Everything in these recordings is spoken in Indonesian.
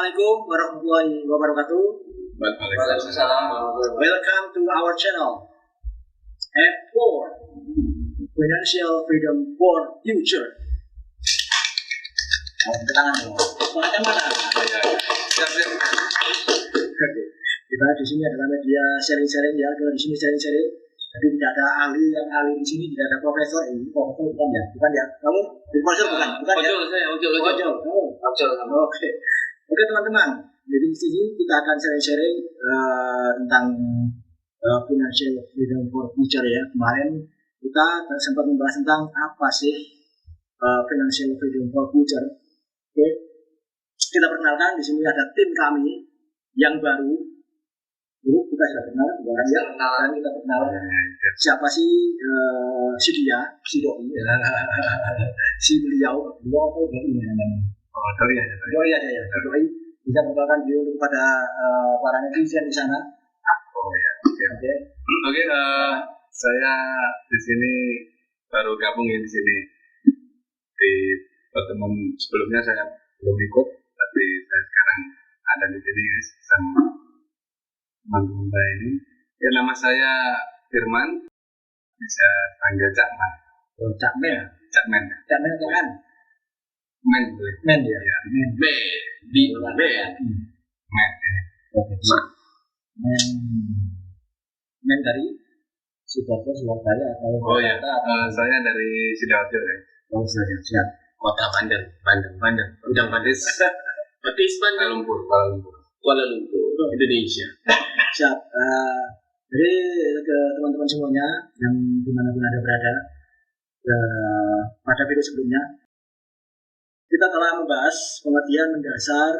Assalamualaikum warahmatullahi wabarakatuh. Waalaikumsalam. Welcome to our channel F4 Financial Freedom for Future. Semangatnya mana? Kita di sini adalah media sharing-sharing ya. Kalau di sini sharing-sharing, jadi tidak ada ahli yang ahli di sini, tidak ada profesor. Profesor bukan ya? Kamu profesor bukan ya? Oke. Oke teman-teman, jadi di sini kita akan sharing-sharing tentang financial freedom for future ya. Kemarin kita sempat membahas tentang apa sih financial freedom for future. Oke, kita perkenalkan di sini ada tim kami yang baru. Dulu kita sudah kenal, dan kita perkenalan siapa sih si dia, si doi, si beliau apa ini? Oh iya, doi bisa membawakan diri kepada para netizen di sana. Oke, saya di sini baru gabung di sini. Di pertemuan sebelumnya saya belum ikut, tapi saya sekarang ada di sini sama teman-teman ini. Ya, nama saya Firman, bisa panggil Cakman. Oh, Cakmen atau kan? Men boleh. Men ya. Men. Men dari Sidoarjo, Surabaya atau saya dari Sidoarjo ya. Oh, siap. Kota Bandar, Ujung Bandis, Betis Bandar, Kuala Lumpur, Indonesia. Siap. Jadi ke teman-teman semuanya yang dimanapun Anda berada, pada video sebelumnya kita telah membahas pengertian mendasar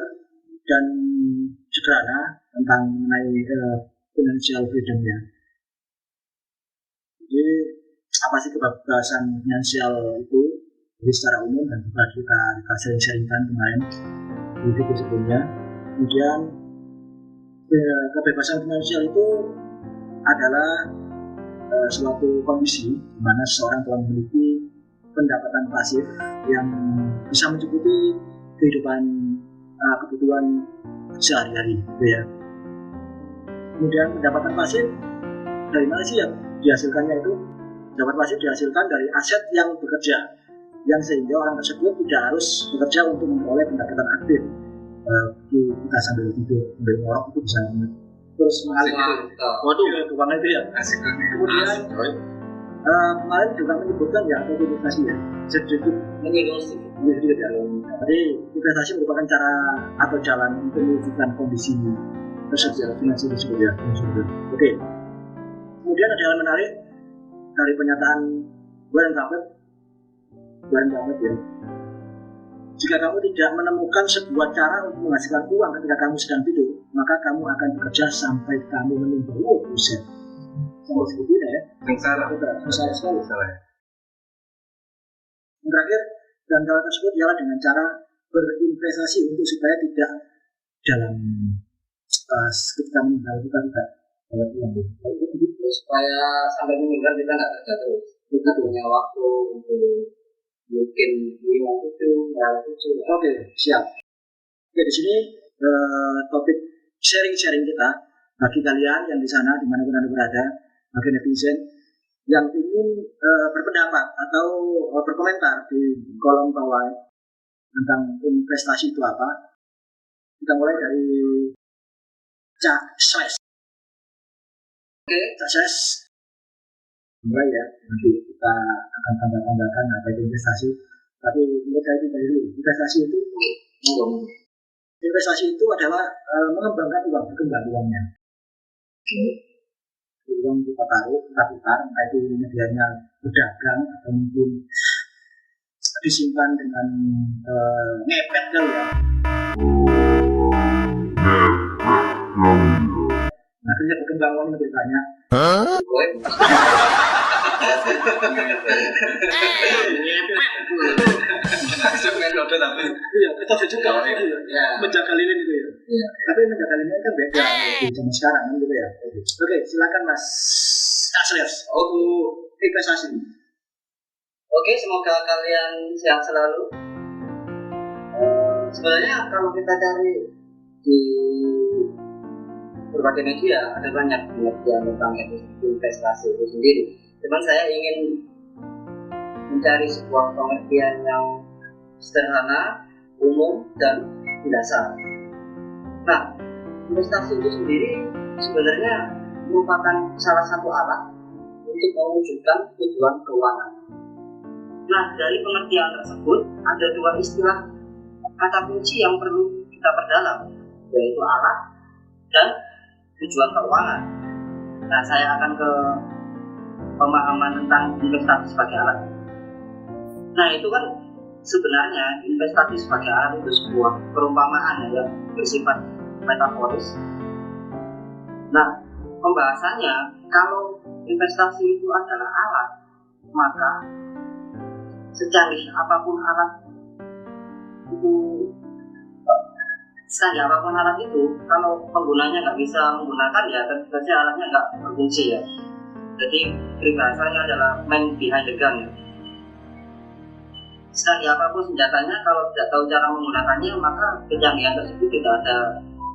dan sederhana tentang mengenai financial freedom ya. Jadi apa sih kebebasan finansial itu? Jadi secara umum dan juga kita sharing-sharingkan kemarin di video sebelumnya. Kemudian kebebasan finansial itu adalah suatu kondisi di mana seseorang telah memiliki pendapatan pasif yang bisa mencukupi kehidupan kebutuhan sehari-hari, gitu ya. Kemudian pendapatan pasif dari mana sih yang dihasilkannya itu? Pendapatan pasif dihasilkan dari aset yang bekerja, yang sehingga orang tersebut tidak harus bekerja untuk memperoleh pendapatan aktif. Kita sambil tidur, sambil ngorok itu bisa terus mengalir. Waduh, keuangan itu ya. Kemudian kemarin juga menyebutkan ya investasi ya, sedikit ya. Jadi investasi merupakan cara atau jalan untuk mewujudkan kondisi tersebut finansial tersebut ya. Oke. Kemudian ada hal menarik dari pernyataan Warren Buffett ya. Jika kamu tidak menemukan sebuah cara untuk menghasilkan uang ketika kamu sedang tidur, maka kamu akan bekerja sampai kamu meninggal. Oh, buset. Sampai segitunya ya. Sengsara sekali. Yang terakhir, dan hal tersebut ialah dengan cara berinvestasi untuk supaya tidak dalam ketika meninggal kita tidak dapat uang. Supaya sampai meninggal kita nggak kerja terus. Kita punya waktu untuk mungkin 5-7. Oke, siap. Oke, di sini topik sharing-sharing kita bagi kalian yang di sana dimanapun Anda berada, bagi netizen yang ingin berpendapat atau berkomentar di kolom bawah tentang investasi itu apa. Kita mulai dari Cak Slash. Oke, Cak Slash. Mulai ya, nanti kita akan tambah-tambahkan apa itu investasi. Tapi menurut saya itu dulu, investasi itu adalah mengembangkan uang, berkembang uangnya. Uang kita taruh, kita putar, entah itu medianya berdagang atau mungkin disimpan dengan ngepet kali ya. Akhirnya berkembang uangnya lebih banyak. Iya, kita juga menjaga lilin itu ya. Tapi menjaga lilin kan beda sama sekarang kan gitu ya. Oke, silakan Mas Asles untuk investasi. Oke, semoga kalian sehat selalu. Sebenarnya kalau kita cari di berbagai media ada banyak pengertian tentang investasi itu sendiri. Cuman saya ingin mencari sebuah pengertian yang sederhana, umum, dan mendasar. Nah, investasi itu sendiri sebenarnya merupakan salah satu alat untuk mewujudkan tujuan keuangan. Nah, dari pengertian tersebut ada dua istilah kata kunci yang perlu kita perdalam, yaitu alat dan tujuan keuangan. Nah, saya akan ke pemahaman tentang investasi sebagai alat. Nah, itu kan sebenarnya investasi sebagai alat itu sebuah perumpamaan yang bersifat metaforis. Nah, pembahasannya, kalau investasi itu adalah alat, maka secanggih apapun alat itu, kalau penggunanya nggak bisa menggunakan, ya tentu saja alatnya nggak berfungsi ya. Jadi peribahasanya adalah man behind the gun ya. Secanggih apapun senjatanya, kalau tidak tahu cara menggunakannya, maka kecanggihan tersebut tidak ada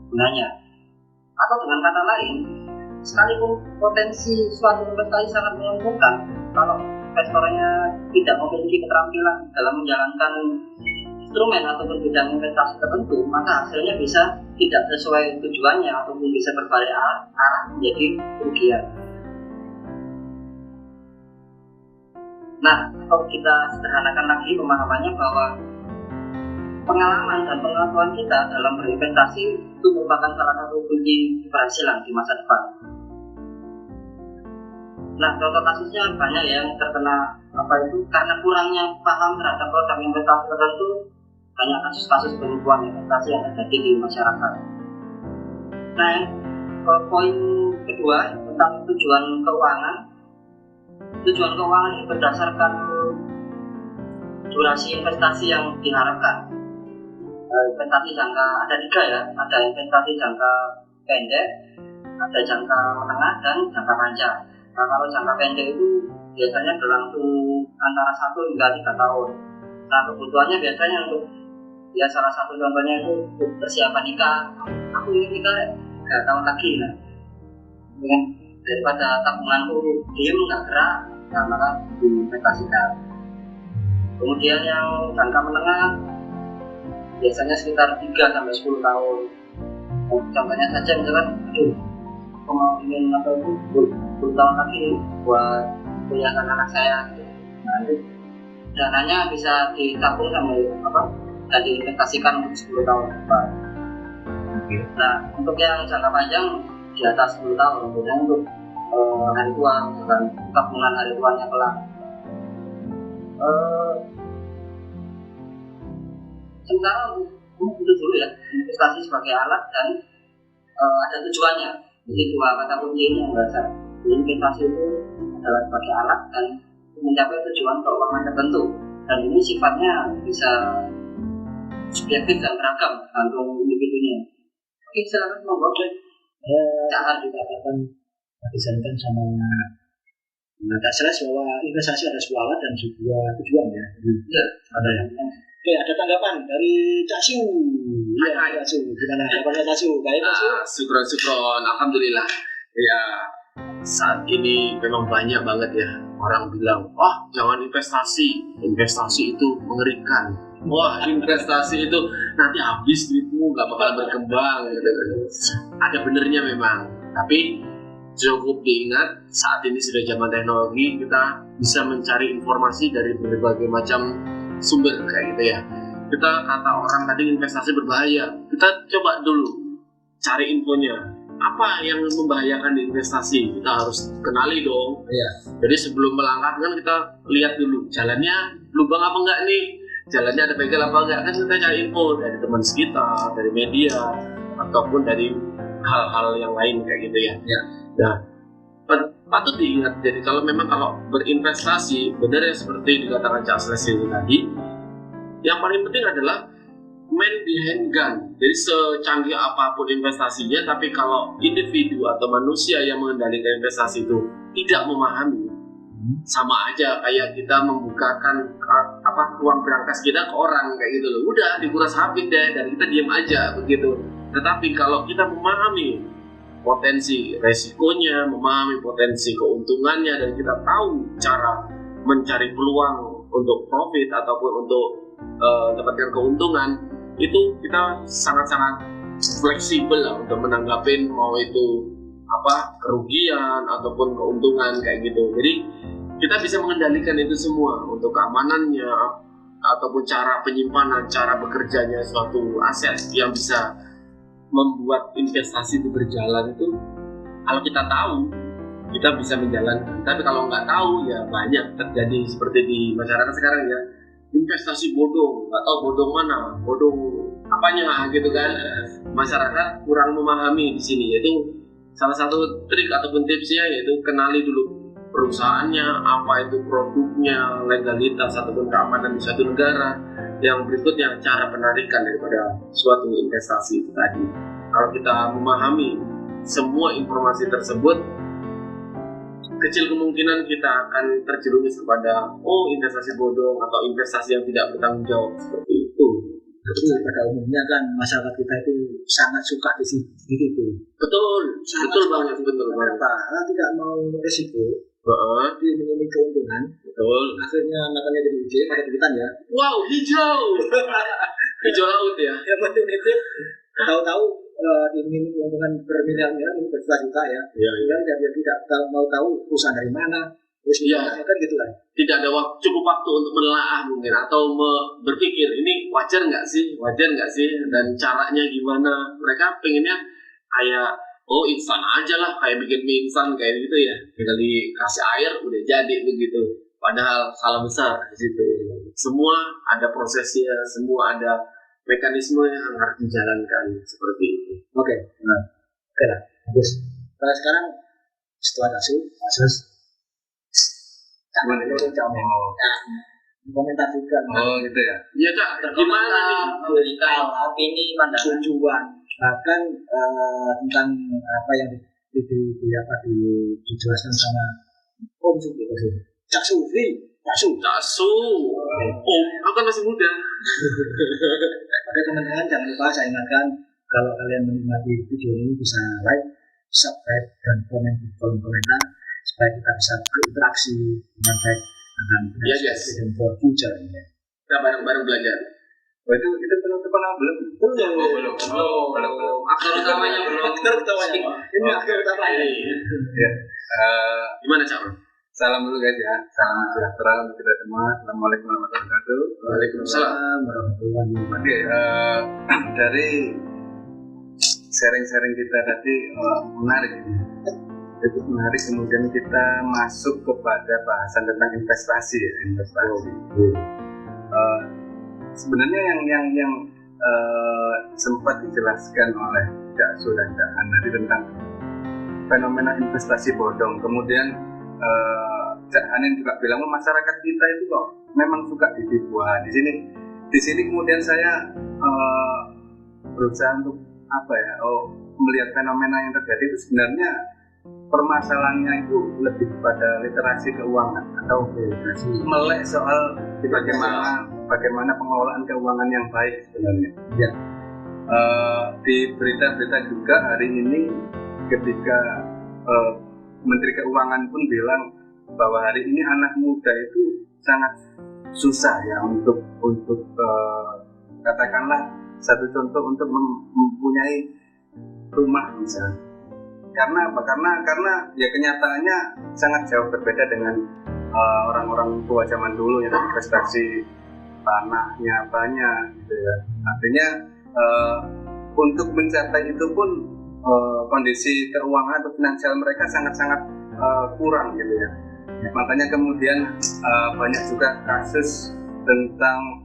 gunanya. Atau dengan kata lain, sekalipun potensi suatu investasi sangat menguntungkan, kalau investornya tidak memiliki keterampilan dalam menjalankan instrumen ataupun bidang investasi tertentu, maka hasilnya bisa tidak sesuai tujuannya ataupun bisa berbalik arah menjadi kerugian. Nah, kalau kita sederhanakan lagi pemahamannya, bahwa pengalaman dan pengetahuan kita dalam berinvestasi itu merupakan salah satu kunci keberhasilan di masa depan. Nah, contoh kasusnya banyak yang terkena karena kurangnya paham terhadap produk investasi tertentu, banyak kasus-kasus penipuan investasi yang terjadi di masyarakat. Nah, poin kedua tentang tujuan keuangan. Tujuan keuangan ini berdasarkan durasi investasi yang diharapkan. Investasi jangka ada 3 ya, ada investasi jangka pendek, ada jangka menengah, dan jangka panjang. Nah, kalau jangka pendek itu biasanya berlangsung antara 1 hingga 3 tahun. Nah, kebutuhannya biasanya untuk, ya salah satu contohnya itu persiapan nikah. Aku ingin nikah 3 tahun lagi, nah, dengan daripada tabunganku diem nggak gerak, nah maka diinvestasikan. Kemudian yang jangka menengah biasanya sekitar 3-10 tahun. Contohnya saja misalkan, aku mau ingin 10 tahun lagi buat kuliahkan anak saya, nanti dananya bisa ditabung sampai dan diinvestasikan untuk 10 tahun depan. Nah, untuk yang jangka panjang di atas 10 tahun, kemudian untuk hari tua, misalkan tabungan hari tuanya kelak. Sementara itu dulu ya, investasi sebagai alat dan ada tujuannya. Jadi 2 kata kunci ini yang berdasar. Investasi itu adalah sebagai alat dan mencapai tujuan keuangan tertentu, dan ini sifatnya bisa subjektif dan beragam tergantung individunya. Oke, silakan monggo. Cara dikatakan disandingkan sama tidak jelas bahwa investasi ada sebuah alat dan sebuah tujuan ya. Ya, ada ya. Oke, ada tanggapan dari Cak Su. Ya, Cak Su. Gimana tanggapannya Cak Su? Baik, Cak Su. Syukron, alhamdulillah. Ya, saat ini memang banyak banget ya orang bilang, wah jangan investasi itu mengerikan. Wah, investasi itu nanti habis duitmu, nggak bakal berkembang gitu. Ada benernya memang, tapi cukup diingat saat ini sudah zaman teknologi, kita bisa mencari informasi dari berbagai macam sumber kayak gitu ya. Kita kata orang tadi investasi berbahaya, kita coba dulu cari infonya. Apa yang membahayakan di investasi? Kita harus kenali dong. Iya. Jadi sebelum melangkah kan kita lihat dulu jalannya lubang apa enggak nih, jalannya ada bengkel apa enggak, kan kita cari info dari teman sekitar, dari media, ataupun dari hal-hal yang lain kayak gitu ya. Ya. Nah, patut diingat, jadi kalau berinvestasi, benar yang seperti dikatakan Cak Selesi tadi, yang paling penting adalah man behind gun. Jadi secanggih apapun investasinya, tapi kalau individu atau manusia yang mengendalikan investasi itu tidak memahami, sama aja kayak kita membukakan uang berangkas kita ke orang kayak gitu loh. Udah dikuras habis deh, dan kita diam aja begitu. Tetapi kalau kita memahami potensi resikonya, memahami potensi keuntungannya, dan kita tahu cara mencari peluang untuk profit ataupun untuk dapatkan keuntungan, itu kita sangat-sangat fleksibel lah untuk menanggapi mau itu kerugian ataupun keuntungan kayak gitu. Jadi kita bisa mengendalikan itu semua untuk keamanannya ataupun cara penyimpanan, cara bekerjanya suatu aset yang bisa membuat investasi itu berjalan. Itu kalau kita tahu, kita bisa menjalankan. Tapi kalau nggak tahu, ya banyak terjadi seperti di masyarakat sekarang ya, investasi bodong, nggak tahu bodong mana, bodong apanya gitu kan. Masyarakat kurang memahami di sini. Yaitu salah satu trik ataupun tipsnya yaitu kenali dulu perusahaannya, apa itu produknya, legalitas ataupun keamanan di suatu negara. Yang berikutnya cara penarikan daripada suatu investasi itu tadi. Kalau kita memahami semua informasi tersebut, kecil kemungkinan kita akan terjerumus kepada investasi bodong atau investasi yang tidak bertanggung jawab seperti itu. Betul, pada umumnya kan masyarakat kita itu sangat suka di situ. Betul banget. Karena tidak mau risiko, ini keuntungan. Betul. Akhirnya makanya jadi hijau pada debitan ya. Wow, hijau. Hijau laut ya. Yang penting itu tahu-tahu ini keuntungan bermiliar-miliar, ini berjuta-juta ya. Iya. Dia tidak mau tahu perusahaan dari mana. Iya. Kan gitu kan. Tidak ada cukup waktu untuk menelaah mungkin atau berpikir ini wajar nggak sih dan caranya gimana. Mereka pengennya kayak instan aja lah, kayak bikin mie instan kayak gitu ya, tinggal dikasih air udah jadi begitu. Padahal salah besar di situ. Semua ada prosesnya, semua ada mekanisme yang harus dijalankan seperti itu. Oke lah, bagus. Sekarang setelah kasus komentar juga. Gitu ya. Iya Kak, gimana nih memberikan opini pandangan tujuan bahkan tentang apa yang dijelaskan sama Om Cak Sufi. Aku kan masih muda. Oke teman-teman, jangan lupa saya ingatkan kalau kalian menikmati video ini bisa like, subscribe, dan komen di kolom komentar supaya kita bisa berinteraksi dengan baik dengan Vision for Future ini. Kita bareng-bareng belajar. Itu penutupan belum? Belum. Aktor utamanya belum. Ini aktor utamanya. Ya. Gimana Cak? Salam dulu guys ya. Salam sejahtera untuk kita semua. Assalamualaikum warahmatullahi wabarakatuh. Waalaikumsalam warahmatullahi wabarakatuh. Oke, dari sharing-sharing kita tadi menarik ini. Itu menarik, kemudian kita masuk kepada bahasan tentang investasi ya, sebenarnya yang sempat dijelaskan oleh Cak Su dan Cak Han tadi tentang fenomena investasi bodong. Kemudian Cak Hanin juga bilang masyarakat kita itu kok memang suka ditipu. Di sini kemudian saya berusaha untuk melihat fenomena yang terjadi itu sebenarnya permasalahannya itu lebih pada literasi keuangan atau melek soal bagaimana pengelolaan keuangan yang baik sebenarnya. Ya. Di berita-berita juga hari ini ketika Menteri Keuangan pun bilang bahwa hari ini anak muda itu sangat susah ya untuk katakanlah satu contoh untuk mempunyai rumah misalnya. Karena apa? Karena ya kenyataannya sangat jauh berbeda dengan orang-orang tua zaman dulu yang investasi tanahnya banyak gitu ya. Artinya untuk mencapai itu pun kondisi keuangan atau finansial mereka sangat-sangat kurang gitu ya. Makanya kemudian banyak juga kasus tentang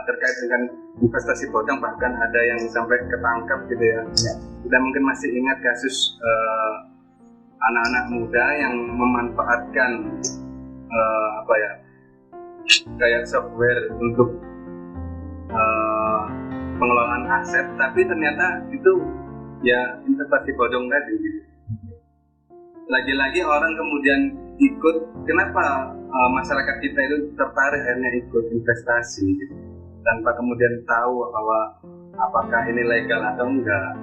terkait dengan investasi bodong, bahkan ada yang sampai ketangkap gitu ya. Kita mungkin masih ingat kasus anak-anak muda yang memanfaatkan kayak software untuk pengelolaan aset, tapi ternyata itu ya investasi bodong tadi gitu. Lagi-lagi orang kemudian ikut, kenapa masyarakat kita itu tertarik akhirnya ikut investasi gitu, tanpa kemudian tahu bahwa apakah ini legal atau enggak.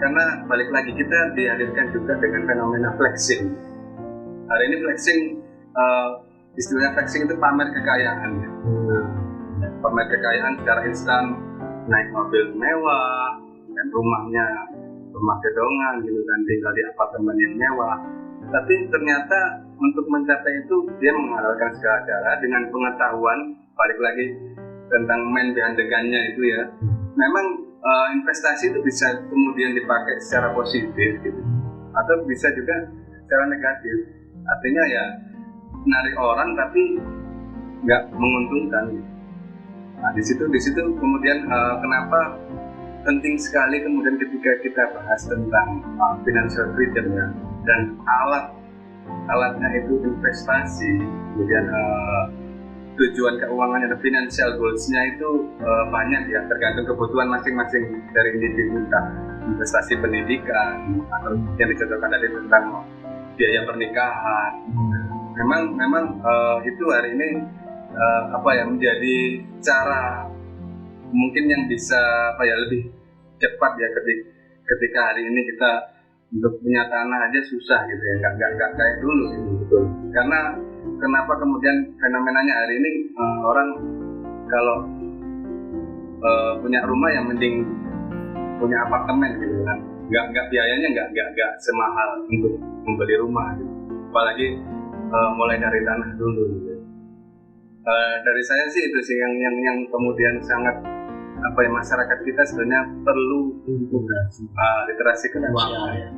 Karena balik lagi kita dihadirkan juga dengan fenomena flexing. Hari ini flexing, istilahnya flexing itu pamer kekayaan. Pamer kekayaan secara instan, naik mobil mewah dan rumah gedongan gitu kan, tinggal di apartemen yang mewah. Tapi ternyata untuk mencapai itu dia menghalalkan segala cara dengan pengetahuan, balik lagi tentang man behind the gun-nya itu ya. Memang investasi itu bisa kemudian dipakai secara positif gitu, atau bisa juga secara negatif. Artinya ya menarik orang tapi nggak menguntungkan. Nah, di situ kemudian kenapa penting sekali kemudian ketika kita bahas tentang financial freedom ya, dan alatnya itu investasi, kemudian tujuan keuangannya dan financial goals-nya itu banyak ya, tergantung kebutuhan masing-masing dari individu. Investasi pendidikan atau yang dicontohkan tadi tentang biaya pernikahan. Memang itu hari ini menjadi cara mungkin yang bisa lebih cepat ya, ketika hari ini kita untuk punya tanah aja susah gitu ya, nggak kayak dulu gitu. Karena kenapa kemudian fenomenanya hari ini orang kalau punya rumah yang mending punya apartemen gitu kan, nggak biayanya nggak semahal untuk membeli rumah gitu. Apalagi mulai dari tanah dulu gitu. Dari saya sih itu sih yang kemudian sangat masyarakat kita sebenarnya perlu untuk literasi keuangan ya,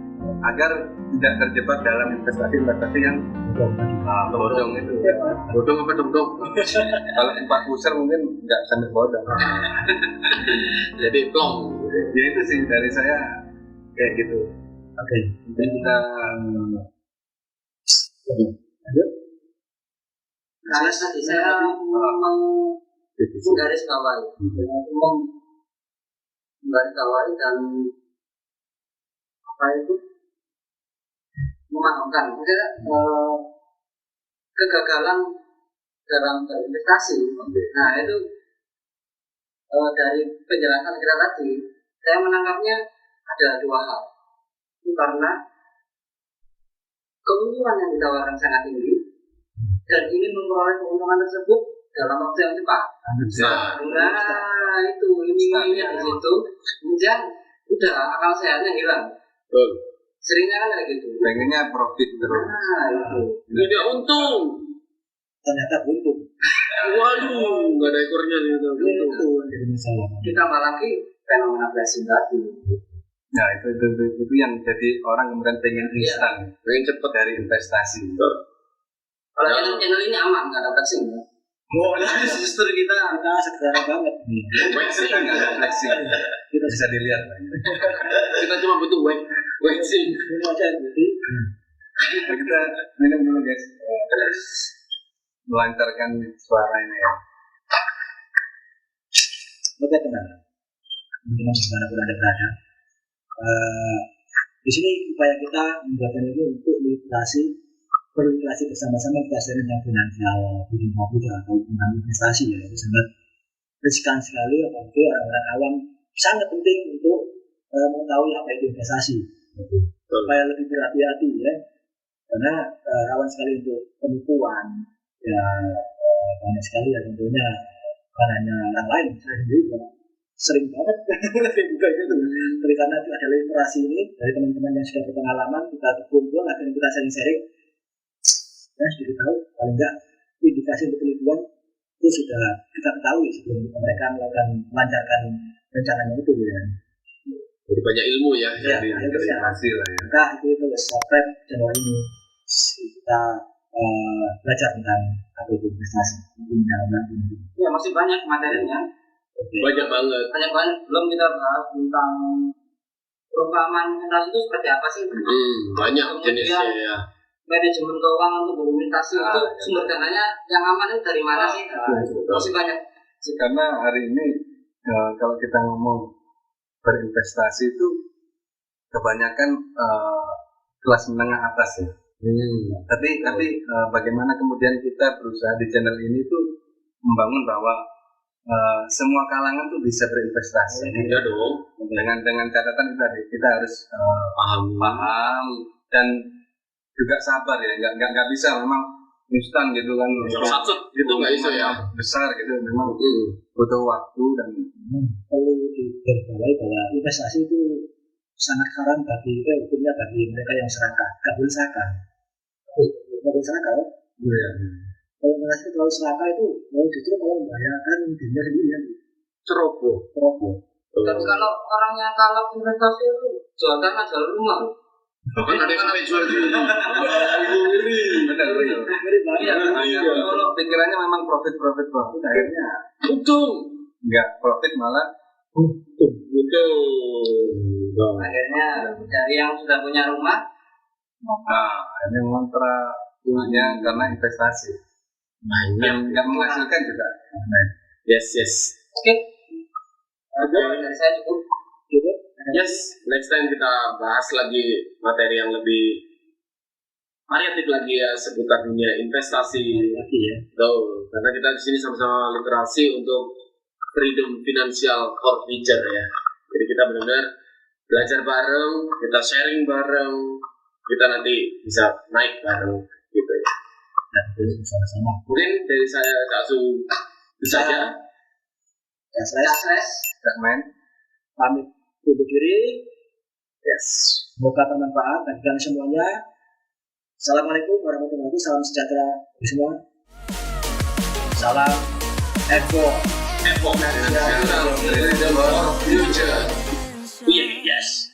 agar tidak terjebak dalam investasi yang bodong itu. Bodong apa dong? Kalau 4 user mungkin nggak sampai bodong. Jadi plong. Ya itu sih dari saya kayak gitu. Oke. Mungkin kita Karena tadi saya menggaris bawahi dan memahamkan kegagalan dalam berinvestasi. Nah itu dari penjelasan kita tadi, saya menangkapnya ada 2 hal. Itu karena keuntungan yang ditawarkan sangat tinggi dan ingin memperoleh keuntungan tersebut dalam waktu yang cepat. Nah itu iming-imingnya di situ, kemudian udah akal sehatnya hilang. Seringnya kan kayak gitu. pengennya profit terus. Nah itu. Tidak untung. Ternyata buntung. Waduh, nggak ada ekornya gitu. Buntung jadi masalah. Ditambah lagi fenomena blessing tadi. Nah itu yang jadi orang kemudian pengen instan, Pengen cepet. dari investasi. Kalau channel ini aman, nggak ada blessing ya. Oh, justru kita sederhana banget. Kita nggak ada flexing, kita bisa dilihat. Kita cuma butuh waxing. Kita minum dulu guys, melancarkan suara ini ya. Oke teman-teman, dimanapun Anda berada, di sini upaya kita membuatkan itu untuk berliterasi bersama-sama kita sharing tentang finansial, atau tentang investasi ya. Itu sangat riskan sekali, apalagi orang-orang awam sangat penting untuk mengetahui apa itu investasi. Supaya lebih berhati-hati ya, karena rawan sekali untuk penipuan ya, banyak sekali ya tentunya, bukan hanya orang lain, saya sendiri juga sering banget juga gitu. Tapi karena ada literasi ini dari teman-teman yang sudah berpengalaman, kita kumpul akhirnya kita sharing-sharing ya, sudah tahu paling enggak indikasi untuk penipuan itu sudah kita ketahui sebelum mereka melancarkan rencananya itu ya. Jadi banyak ilmu ya. Jadi investasi lah ya. Nah itu subscribe channel ini, kita belajar tentang apa itu investasi. Ya masih banyak materinya. Banyak banget. Belum kita bahas tentang perumpamaan investasi itu seperti apa sih? Banyak jenisnya ya. Manajemen keuangan untuk berinvestasi itu sumber dananya yang aman itu dari mana sih? Masih banyak. Karena hari ini kalau kita ngomong berinvestasi itu kebanyakan kelas menengah atas ya. Tapi bagaimana kemudian kita berusaha di channel ini tuh membangun bahwa semua kalangan tuh bisa berinvestasi. Iya dong. Dengan catatan tadi kita harus paham dan juga sabar ya. Nggak bisa memang instan gitu kan. Satu itu nggak bisa ya. Besar gitu memang butuh waktu dan perlu digarisbawahi bahwa investasi itu sangat haram bagi hukumnya bagi mereka yang serakah. Nggak boleh serakah. Nggak boleh serakah. ya. Kalau investasi terlalu serakah itu justru malah membahayakan dirinya sendiri kan. Ceroboh. Tapi kalau orangnya kalau investasi itu jual tanah jual rumah. Kan ada yang sampai jual diri. Benar. Iya. Kalau pikirannya memang profit akhirnya Untung. nggak profit malah Betul. Akhirnya dari yang sudah punya rumah akhirnya ngontrak rumahnya karena investasi. Nggak menghasilkan juga. Yes. oke dari saya cukup Yes, next time kita bahas lagi materi yang lebih variatif lagi ya seputar dunia investasi lagi ya. Tuh, karena kita di sini sama-sama literasi untuk freedom financial for future ya. Jadi kita benar-benar belajar bareng, kita sharing bareng, kita nanti bisa naik bareng gitu ya. Dan itu bersama-sama. Mungkin dari saya Kak Su itu saja. Nggak main. Pamit undur diri. Yes. Semoga bermanfaat bagi kalian semuanya. Assalamualaikum warahmatullahi wabarakatuh. Salam sejahtera bagi semua. Salam Evo. National Freedom for Future. Yes.